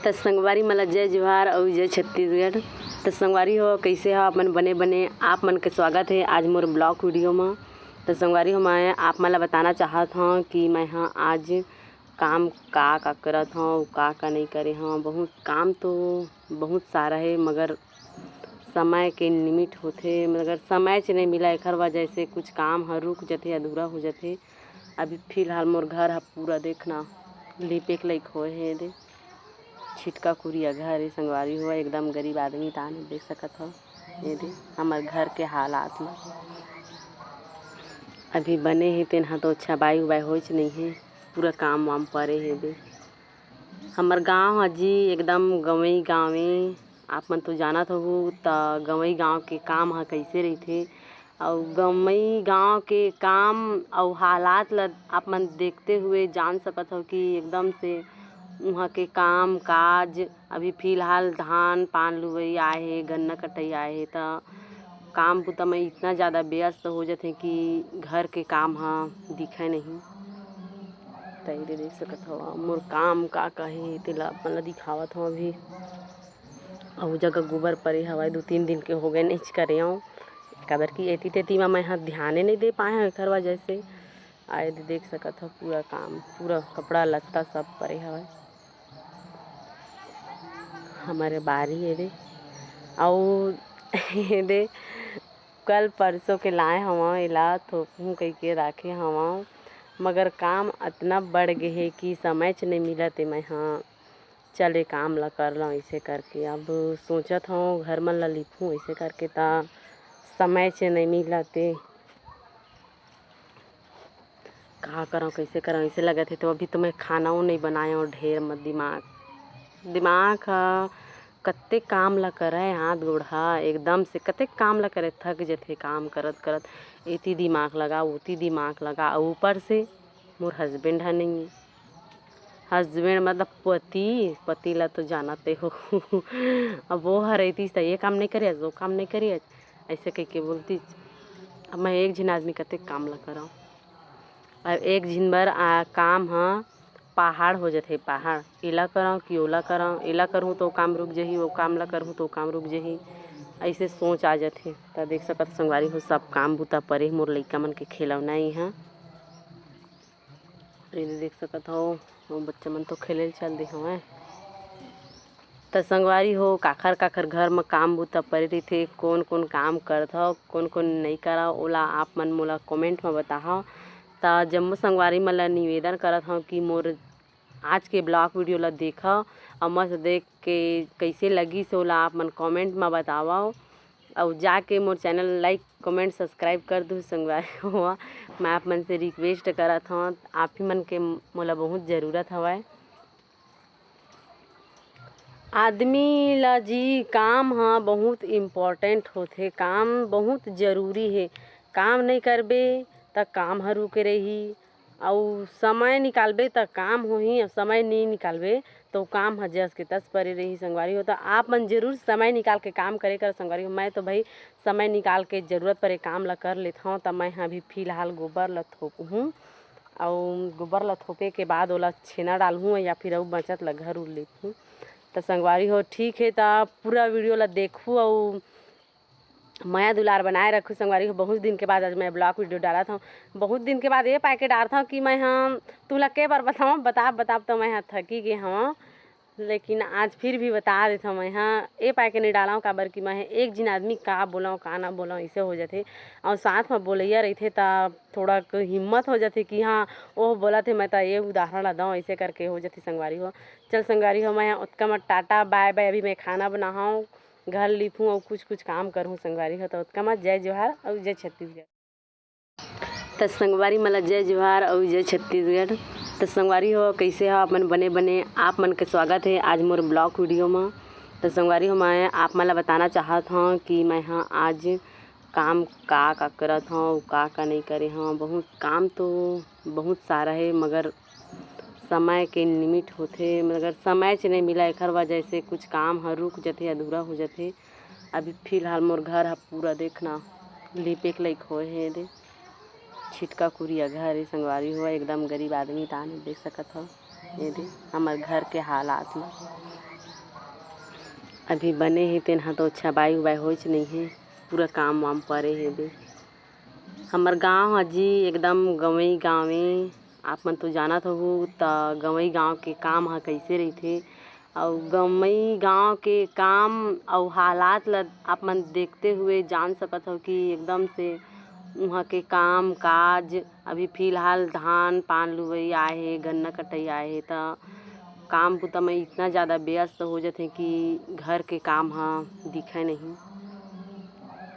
त संगवारी मला जय जोहार और जय छत्तीसगढ़। तो संगवारी हो कैसे हो आप मन बने बने आप मन के स्वागत है आज मोर ब्लॉग वीडियो में। तो संगवारी हो मैं आप मन ला बताना चाहत हूँ कि मैं हाँ आज काम का करत हूँ का नहीं करे हूँ। बहुत काम तो बहुत सारा है मगर समय के लिमिट होथे, मगर समय से नहीं मिला एकर वजह से कुछ काम हर रुक जाते अधूरा हो जाते। अभी फिलहाल मोर घर हा पूरा देखना लिपे के लायक होए हे दे छिटका कुरिया घर है। संगवारी हुआ एकदम गरीब आदमी तान देख सकत हो ये दे हमार घर के हालात में अभी बने हैं तेन तो अच्छा बाई उबाई होच नहीं है, पूरा काम वाम परे है दे। हमार गांव जी एकदम गंवई गाँवे आप मन तो जानत हो त गंवई गाँव के काम ह कैसे रहीथे और गंवई गाँव के काम और हालात ला आप मन देखते हुए जान सकत हो कि एकदम से वहाँ के काम काज अभी फ़िलहाल धान पान लुवई आए है गन्ना कटाई आए है त काम बुता में इतना ज़्यादा व्यस्त हो जाते कि घर के काम हाँ दिखे नहीं। तैरे देख सकत हो मोर काम का कहे तेला अपन ला दिखावत हूँ। अभी और जगह गोबर परे हवाए 2-3 दिन के हो गए नहीं करे हूँ काबर की एती तेती में मैं ध्यान नहीं दे पाए हैं एकर वजह से। आए देख सकत हो पूरा काम पूरा कपड़ा लत्ता सब परे हवाए हमारे बारी है दे और दे कल परसों के लाए हवा एला थोपू कह के रखे हवा मगर काम इतना बढ़ गए है कि समय च नहीं मिला ते मैं हाँ चले काम ला कर ला ऐसे करके। अब सोचत हूँ घर मन ला लिपूँ ऐसे करके ता समय से नहीं मिला ते कहाँ करूँ कैसे करूँ ऐसे लगा थे। तो अभी तो मैं खाना नहीं बनाया हूँ ढेर मत दिमाग कत्ते काम ला करे हाथ गोड़ा एकदम से कत्ते काम ला करे थक जाते काम करत करत एती दिमाग लगा उती दिमाग लगा और ऊपर से मोर हस्बैंड है नहीं हस्बैंड मतलब पति ला तो जानते हो अब वो हर रहती तो ये काम नहीं करिए वो काम नहीं करिए ऐसे कह के बोलती। अब मैं एक झिन आदमी कत्ते काम ला कराऊँ और एक झिन बर काम हाँ पहाड़ हो जाते पहाड़ एला कराऊँ कि ओला कराऊँ एला करूँ तो काम रुक जाही वो काम ला करूँ तो काम रुक जाही ऐसे सोच आ जाते। तो देख सकत संगवारी हो सब काम बुता परे मोर लइका मन के खेलौना ही है देख सकत हो बच्चा मन तो खेले चल दे हवे। तो संगवारी हो काखर घर में काम बुता परे रहीथे कौन कौन काम करत हो कौन कौन नहीं करा ओला आप मन मोला कमेंट में बताओ। तो जम्मो संगवारी मन ला निवेदन करत हूँ कि मोर आज के ब्लॉग वीडियो ला देखा और मस्त देख के कैसे लगी सो ला आप मन कमेंट में बताओ और जाके मोर चैनल लाइक कमेंट सब्सक्राइब कर दो। संगवारी हुआ मैं आप मन से रिक्वेस्ट करत हूँ आप ही मन के मोला बहुत ज़रूरत हवय। आदमी ला जी काम हाँ बहुत इम्पोर्टेंट होथे काम बहुत ज़रूरी है। काम नहीं करबे त काम ह रुके रही और समय निकालबे त काम होही और समय नहीं निकालबे तो काम ह जस के तस परे रही। संगवारी हो तो आप मन जरूर समय निकाल के काम करे कर संगवारी हो। मैं तो भाई समय निकाल के ज़रूरत परे काम ला कर लेता हूँ। तो मैं अभी फ़िलहाल गोबर ला थोपहूँ और गोबर ला थोपे के बाद ओला छेना डालहूँ या फिर और बचत ला घर उर लेहूँ। तो संगवारी हो ठीक है तो पूरा वीडियो ला देखूँ और माया दुलार बनाए रखूँ। संगवारी हो बहुत दिन के बाद आज मैं ब्लॉग वीडियो डाला था बहुत दिन के बाद ये पाके डालता हूँ कि मैं हाँ तुला के बार बताऊँ बता तो मैं हाँ थकी गई हाँ लेकिन आज फिर भी बता देता हूँ। मैं हाँ ये पाके नहीं डाला हूँ काबर कि मैं एक जिन आदमी का बोला का ना बोला ऐसे हो जाते और साथ में बोलैया रही थे तब थोड़ा हिम्मत हो जाती कि हाँ वो बोला थे मैं तो ये उदाहरण ला दूँ ऐसे करके हो जाती। संगवारी हो चल संगवारी हो मैं उतका मत टाटा बाय बाय। अभी मैं खाना बनाऊँ घर लिपूँ और कुछ काम करूँ। संगवारी हो तो उतका मत जय जोहार और जय छत्तीसगढ़। तो संगवारी मला जय जोहार और जय छत्तीसगढ़। तो संगवारी हो कैसे हो आप मन बने बने आप मन के स्वागत है आज मोर ब्लॉग वीडियो में। तो संगवारी हो मैं आप मन ला बताना चाहत हूँ कि मैं हाँ आज काम का करत हूँ का नहीं करे हूँ। बहुत काम तो बहुत सारा है मगर समय के लिमिट होथे, मगर समय से नहीं मिला एकर वजह से कुछ काम हर रुक जाते अधूरा हो जाते। अभी फ़िलहाल मोर घर हा पूरा देखना लिपे के लायक होए हे दे छिटका कुरिया घर है। संगवारी हुआ एकदम गरीब आदमी तान देख सकत हो ये दे हमार घर के हालात में अभी बने हे तेन ह तो छबाई उबाई होइच नहीं है, पूरा काम वाम परे हे बे। हमर गांव ह जी एकदम गंवई गाँवे आप मन तो जानत हो त गंवई गाँव के काम ह कइसे रहिथे अउ गंवई गाँव के काम अउ हालात ल आप मन देखते हुए जान सकत हो कि एकदम से उहाँ के काम काज अभी फिलहाल धान पान लुवई आए हे, गन्ना कटई आए हे त काम बूता में इतना ज़्यादा व्यस्त हो जाथे कि घर के काम ह दिखय नहीं।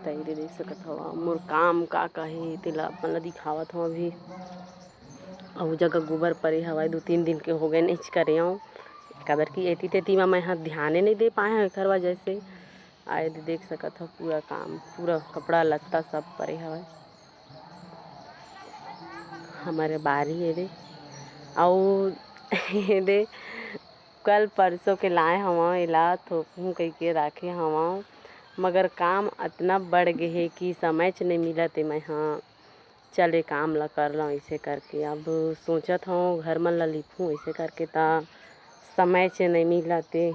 तइले देख सकत हव मोर काम का हे तेला अपन ला दिखावत हव। अभी अउ जगह गोबर परे हवय 2-3 दिन के हो गए नइच करे हव काबर कि एती तेती म मैं ह ध्याने नहीं दे पाए हव एखर वजह से। आए देख सकत हव पूरा काम पूरा कपड़ा लत्ता सब परे हवय हमारे बारी हे अउ दे कल परसों के लाए हव एला थोपहूँ कइके राखे हव मगर काम अतना बढ़ गे हे कि समय च नहीं मिलत हे। मैं ह चल ए काम ला कर लव ऐसे करके अब सोचत हव घर मन ला लिपहूँ ऐसे करके ता समय च नहीं मिलत हे।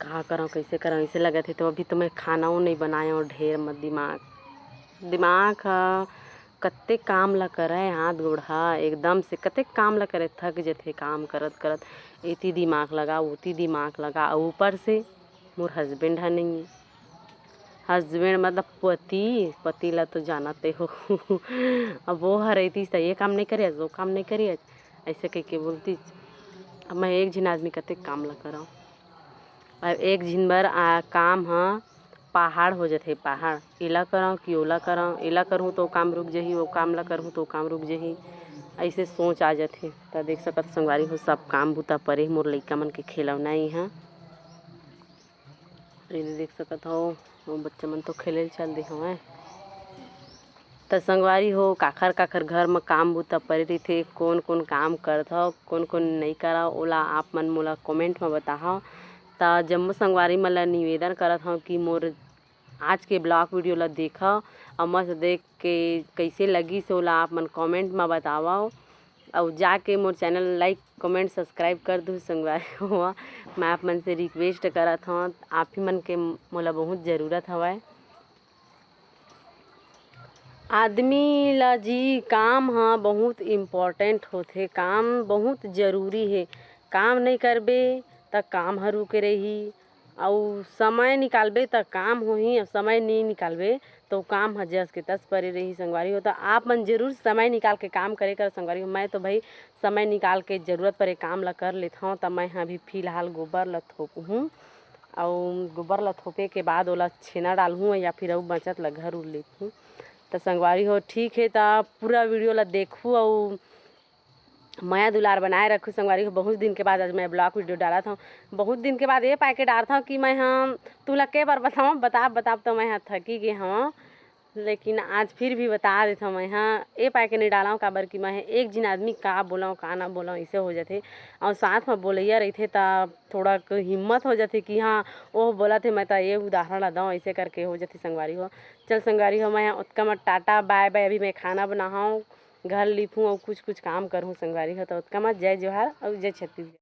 का करव कैसे करव ऐसे लगत हे तो अभी तो मैं खानाओ नहीं बनाए हव ढेर म दिमाग ह कतेक काम ला करय हाथ गोड़ ह एकदम से कतेक काम ला करे थक जथे काम करत करत एती दिमाग लगा ओती दिमाग लगा अउ ऊपर से मोर हस्बैंड ह नहीं है। हस्बैंड मतलब पति ला तो जानते हो अब वो ह रहितिस त ये काम नहीं करियस वो काम नहीं करियस ऐसे कइके बोलतिस। अब मैं एक झिन आदमी कतेक काम ला करव अब एक झिन बर काम ह पहाड़ हो जाथे पहाड़ एला करव कि ओला करव एला करहूँ तो काम रुक जाही वो काम ला करहूँ तो काम रुक जाही ऐसे सोच आ जाथे। त देख सकत संगवारी हो सब काम बूता परे मोर लइका मन के खिलौना इहाँ देख सकत हो बच्चा मन तो खेले चल दे हवय। त संगवारी हो काखर काखर घर म काम बूता परे रहिथे कोन कोन काम करथव कोन कोन नहीं करव ओला आप मन मोला कमेंट म बताहव। त जम्मो संगवारी मन ला निवेदन करत हव कि मोर आज के ब्लॉग वीडियो ला देखव और मस्त देख के कैसे लगिस ओला आप मन कमेंट म बतावव और जाके मोर चैनल लाइक कमेंट सब्सक्राइब कर दू संगवारी हो। मैं आप मन से रिक्वेस्ट करत हव आप ही मन के मोला बहुत ज़रूरत हवय। आदमी ला जी काम ह बहुत इम्पोर्टेंट होथे काम बहुत ज़रूरी हे। काम नहीं करबे त काम ह रुके रही अउ समय निकालबे त काम होही और समय नहीं निकालबे तो काम ह जस के तस परे रही। संगवारी हो त आप मन जरूर समय निकाल के काम करे कर संगवारी हो। मैं तो भाई समय निकाल के ज़रूरत परे काम ला कर लेत हव। त मैं ह अभी फिलहाल गोबर ला थोपहूँ अउ गोबर ला थोपे के बाद ओला छेना डालहूँ या फिर अउ बचत ला घर उर लिपहूँ। त संगवारी हो ठीक है त पूरा वीडियो ला देखहूँ अउ माया दुलार बनाए रखूँ। संगवारी हो बहुत दिन के बाद आज मैं ब्लॉग वीडियो डालत हव बहुत दिन के बाद ये पाए के डारत हव कि मैं ह तुला के बार बताओ बताब तो मैं ह थकी गे हव लेकिन आज फिर भी बता देत हव। मैं ह ए पाए के नहीं डालव काबर कि मैं एक झिन आदमी का बोलव का ना बोलव ऐसे हो जाथे और साथ म बोलइया रहिथे त थोड़ा हिम्मत हो जाथे कि हाँ ओह बोलत हे मैं त ये उदाहरण ला दव ऐसे करके हो जाथे। संगवारी हो चल संगवारी हो मैं ओतका म टाटा बाय बाय। अभी मैं खाना बनाहव घर लिपहूँ और कुछ काम करहूँ संगवारी हो त ओतका म जय जोहार और जय छत्तीसगढ़।